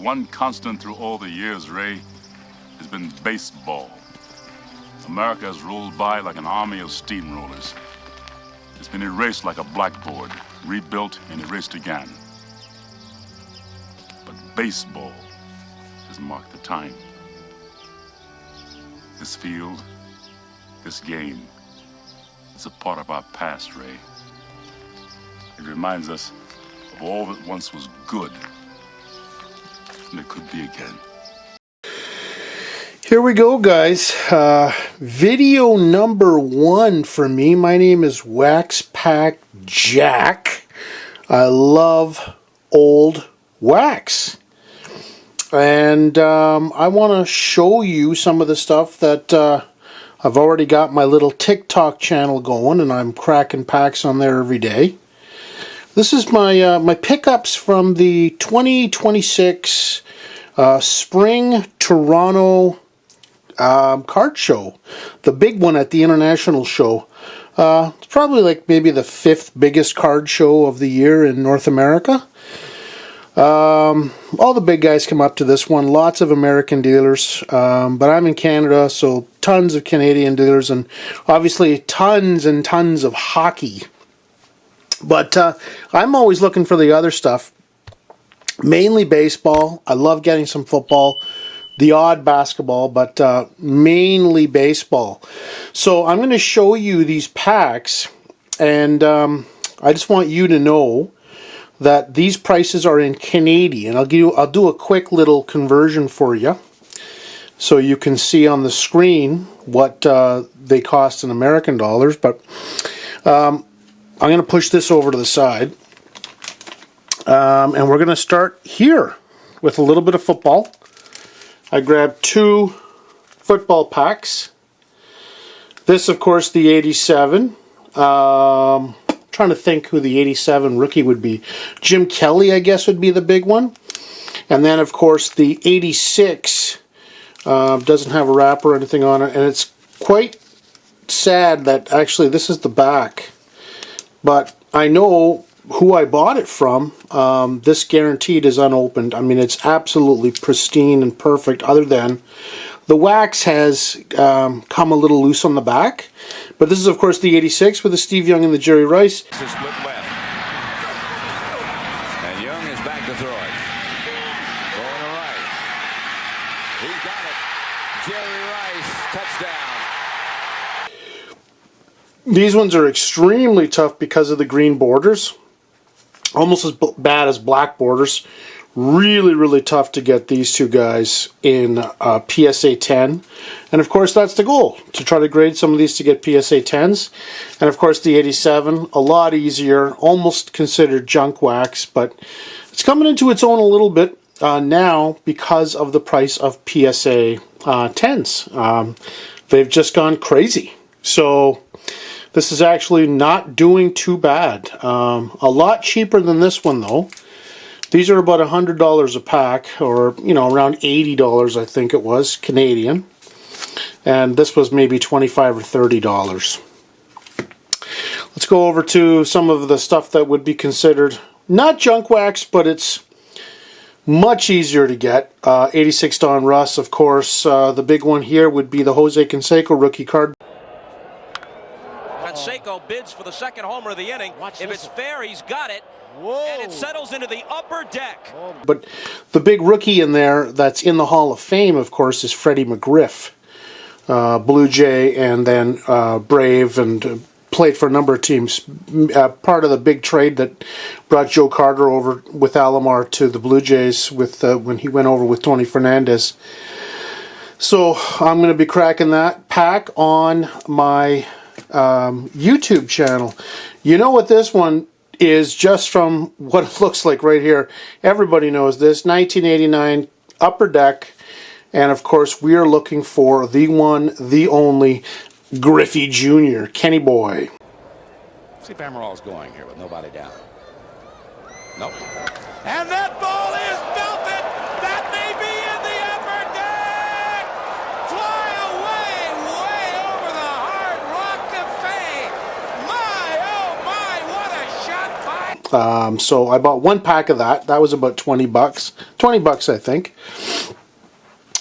one constant through all the years, Ray, has been baseball. America has rolled by like an army of steamrollers. It's been erased like a blackboard, rebuilt and erased again. But baseball has marked the time. This field, this game, is a part of our past, Ray. It reminds us of all that once was good, and it could be again. Here we go, guys. Video number 1 for me. My name is Wax Pack Jack. I love old wax. And I want to show you some of the stuff that I've already got my little TikTok channel going, and I'm cracking packs on there every day. This is my my pickups from the 2026 Spring Toronto card show, the big one at the International Show. It's probably like maybe the 5th biggest card show of the year in North America. All the big guys come up to this one, lots of American dealers, but I'm in Canada, so tons of Canadian dealers, and obviously tons and tons of hockey. But I'm always looking for the other stuff, mainly baseball. I love getting some football, the odd basketball, but mainly baseball. So I'm going to show you these packs, and I just want you to know that these prices are in Canadian. I'll do a quick little conversion for you, so you can see on the screen what they cost in American dollars. But I'm going to push this over to the side, and we're going to start here with a little bit of football. I grabbed 2 football packs. This, of course, the 87. Trying to think who the 87 rookie would be. Jim Kelly, I guess, would be the big one. And then, of course, the 86 doesn't have a wrapper or anything on it, and it's quite sad that actually this is the back. But I know who I bought it from. This guaranteed is unopened. I mean, it's absolutely pristine and perfect, other than the wax has come a little loose on the back. But this is, of course, the 86 with the Steve Young and the Jerry Rice. It's a split left. And Young is back to throw it. Going to Rice. He got it. Jerry Rice, touchdown. These ones are extremely tough because of the green borders. Almost as bad as black borders. Really, really tough to get these two guys in PSA 10. And of course, that's the goal, to try to grade some of these to get PSA 10s. And of course, the 87, a lot easier, almost considered junk wax, but it's coming into its own a little bit now because of the price of PSA 10s. They've just gone crazy. So this is actually not doing too bad. A lot cheaper than this one, though. These are about $100 a pack, or, you know, around $80, I think it was, Canadian. And this was maybe $25 or $30. Let's go over to some of the stuff that would be considered not junk wax, but it's much easier to get. 86 Don Russ, of course. The big one here would be the Jose Canseco rookie card. Canseco bids for the second homer of the inning. If it's fair, he's got it. Whoa. And it settles into the upper deck. But the big rookie in there that's in the Hall of Fame, of course, is Freddie McGriff. Blue Jay and then Brave, and played for a number of teams. Part of the big trade that brought Joe Carter over with Alomar to the Blue Jays with when he went over with Tony Fernandez. So I'm going to be cracking that pack on my YouTube channel. You know what this one is, just from what it looks like right here. Everybody knows this. 1989 Upper Deck. And of course, we are looking for the one, the only Griffey Jr., Kenny Boy. See if Amarillo's going here with nobody down. Nope. And that ball is belted. That may be in the upper deck. Fly away, way over the Hard Rock Cafe. My, oh my, what a shot by... So I bought 1 pack of that. That was about 20 bucks. 20 bucks, I think.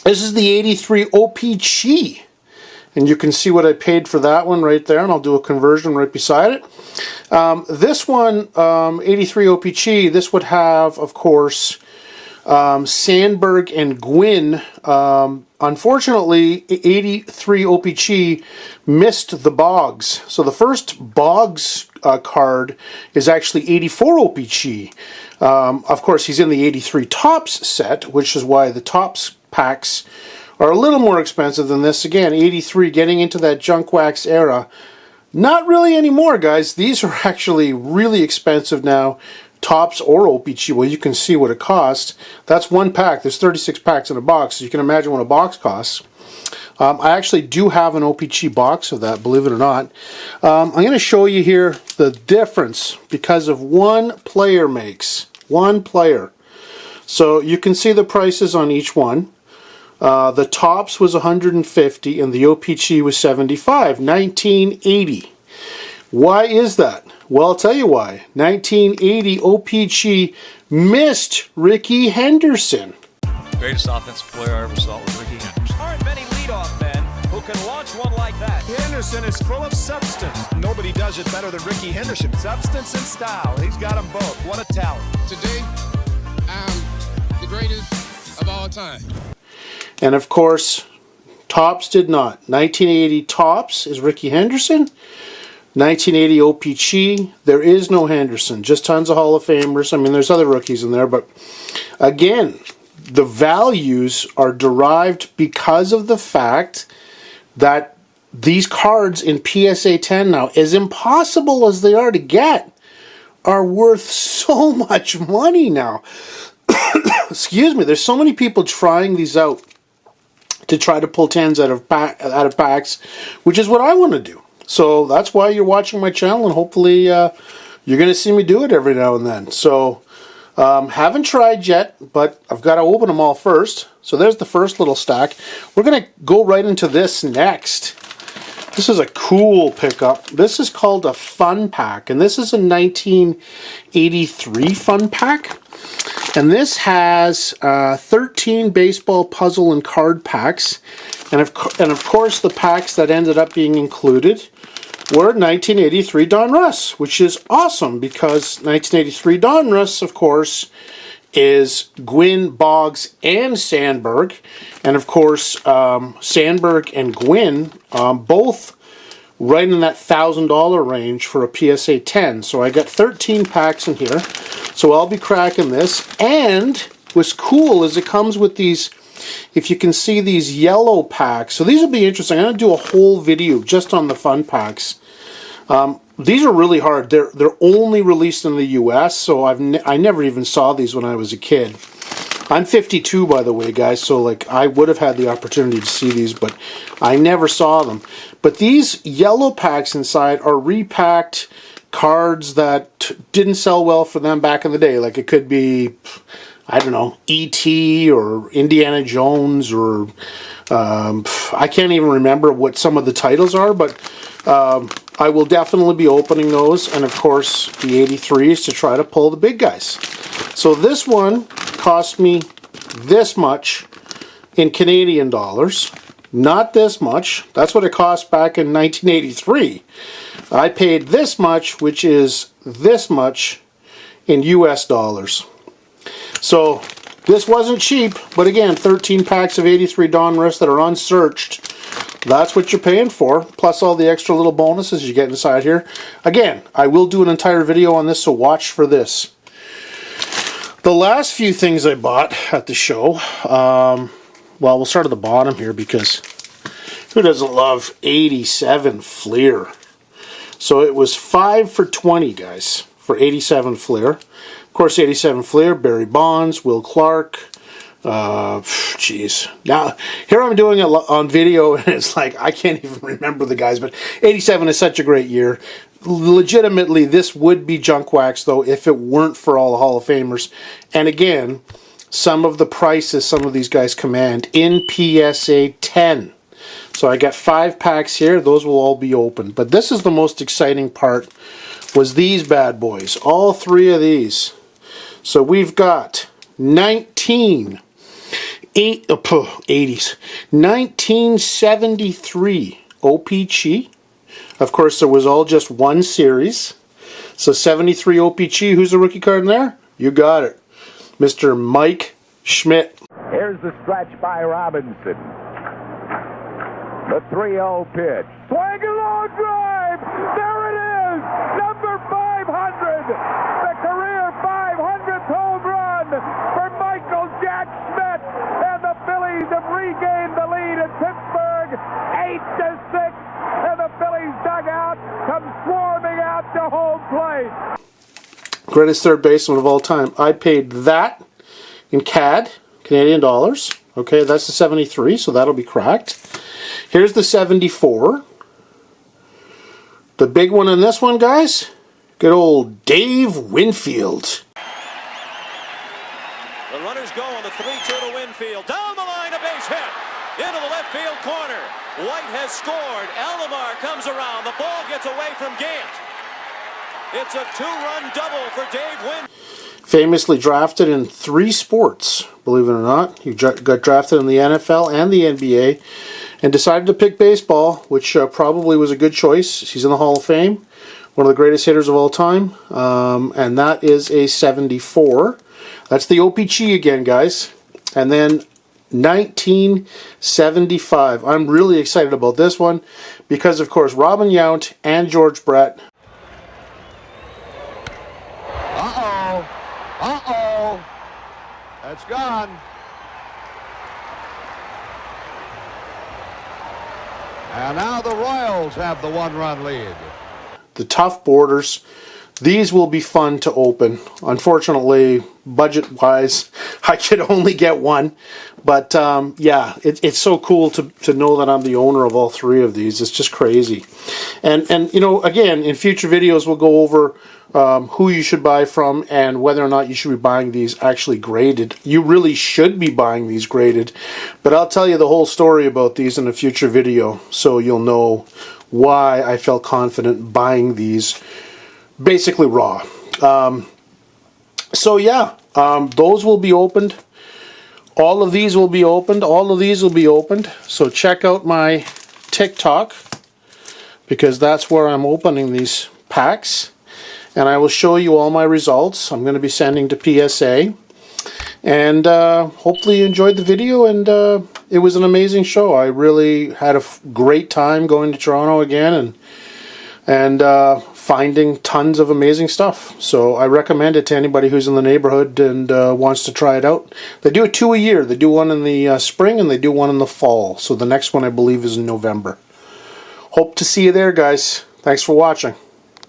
This is the 83 OPG. And you can see what I paid for that one right there, and I'll do a conversion right beside it. This one, 83 OPG, this would have, of course, Sandberg and Gwynn. Unfortunately, 83 OPG missed the Boggs. So the first Boggs card is actually 84 OPG. Of course, he's in the 83 Topps set, which is why the Topps packs are a little more expensive than this. Again, 83, getting into that junk wax era. Not really anymore, guys. These are actually really expensive now. Topps or OPG. Well, you can see what it costs. That's 1 pack. There's 36 packs in a box, so you can imagine what a box costs. I actually do have an OPG box of that, believe it or not. I'm going to show you here the difference because of one player makes. One player. So you can see the prices on each one. The Topps was 150 and the OPG was 75. 1980. Why is that? Well, I'll tell you why. 1980 OPG missed Ricky Henderson. Greatest offensive player I ever saw was Ricky Henderson. Aren't many leadoff men who can launch one like that. Henderson is full of substance. Nobody does it better than Ricky Henderson. Substance and style. He's got them both. What a talent. Today, I'm the greatest of all time. And of course, Topps did not. 1980 Topps is Ricky Henderson. 1980 OPG, there is no Henderson. Just tons of Hall of Famers. I mean, there's other rookies in there, but again, the values are derived because of the fact that these cards in PSA 10 now, as impossible as they are to get, are worth so much money now. Excuse me, there's so many people trying these out to try to pull 10s out of packs, which is what I want to do. So that's why you're watching my channel, and hopefully you're going to see me do it every now and then. So haven't tried yet, but I've got to open them all first. So there's the first little stack. We're going to go right into this next. This is a cool pickup. This is called a fun pack, and this is a 1983 fun pack. And this has 13 baseball puzzle and card packs. And of course, the packs that ended up being included were 1983 Donruss, which is awesome because 1983 Donruss, of course, is Gwynn, Boggs, and Sandberg. And of course, Sandberg and Gwynn both right in that $1,000 range for a PSA 10. So I got 13 packs in here. So I'll be cracking this. And what's cool is it comes with these, if you can see, these yellow packs. So these will be interesting. I'm going to do a whole video just on the fun packs. These are really hard. They're only released in the US, so I never even saw these when I was a kid. I'm 52, by the way, guys, so like I would have had the opportunity to see these, but I never saw them. But these yellow packs inside are repacked cards that didn't sell well for them back in the day. Like it could be, I don't know, E.T. or Indiana Jones, or I can't even remember what some of the titles are, but I will definitely be opening those, and of course the 83s to try to pull the big guys. So this one cost me this much in Canadian dollars, not this much. That's what it cost back in 1983. I paid this much, which is this much in US dollars. So this wasn't cheap, but again, 13 packs of 83 Donruss that are unsearched. That's what you're paying for, plus all the extra little bonuses you get inside here. Again, I will do an entire video on this, so watch for this. The last few things I bought at the show, well, we'll start at the bottom here because who doesn't love 87 Fleer? So it was 5 for 20, guys, for 87 Fleer. Of course, 87 Fleer, Barry Bonds, Will Clark. Jeez. Now, here I'm doing it on video, and it's like, I can't even remember the guys, but 87 is such a great year. Legitimately, this would be junk wax, though, if it weren't for all the Hall of Famers. And again, some of the prices some of these guys command in PSA 10. So I got 5 packs here. Those will all be open. But this is the most exciting part was these bad boys. All three of these. So we've got 1973 OPC. Of course, there was all just one series. So 73 OPC. Who's the rookie card in there? You got it. Mr. Mike Schmidt. Here's the stretch by Robinson. The 3-0 pitch. Swing a long drive. There it is. Number 500. The career 500th home run for Michael Jack Schmidt. And the Phillies have regained the lead in Pittsburgh. 8-6. And the Phillies dugout comes swarming out to home plate. Greatest third baseman of all time. I paid that in CAD, Canadian dollars. Okay, that's the 73, so that'll be cracked. Here's the 74. The big one in this one, guys, good old Dave Winfield. The runners go on the 3-2 to Winfield. Down the line, a base hit. Into the left field corner. White has scored. Alomar comes around. The ball gets away from Gant. It's a 2-run double for Dave Winfield. Famously drafted in 3 sports, believe it or not. He got drafted in the NFL and the NBA and decided to pick baseball, which probably was a good choice. He's in the Hall of Fame, one of the greatest hitters of all time, and that is a 74. That's the OPC again, guys. And then 1975. I'm really excited about this one because, of course, Robin Yount and George Brett. Uh-oh. That's gone. And now the Royals have the 1-run lead. The tough borders. These will be fun to open. Unfortunately, budget-wise, I could only get one. But, yeah, it's so cool to know that I'm the owner of all 3 of these. It's just crazy. And you know, again, in future videos, we'll go over who you should buy from and whether or not you should be buying these actually graded. You really should be buying these graded. But I'll tell you the whole story about these in a future video, so you'll know why I felt confident buying these basically raw. So yeah, those will be opened. All of these will be opened. All of these will be opened. So check out my TikTok, because that's where I'm opening these packs. And I will show you all my results. I'm going to be sending to PSA. And hopefully you enjoyed the video, and it was an amazing show. I really had a great time going to Toronto again and finding tons of amazing stuff. So I recommend it to anybody who's in the neighborhood and wants to try it out. They do 2 a year. They do one in the spring and they do one in the fall. So the next one, I believe, is in November. Hope to see you there, guys. Thanks for watching.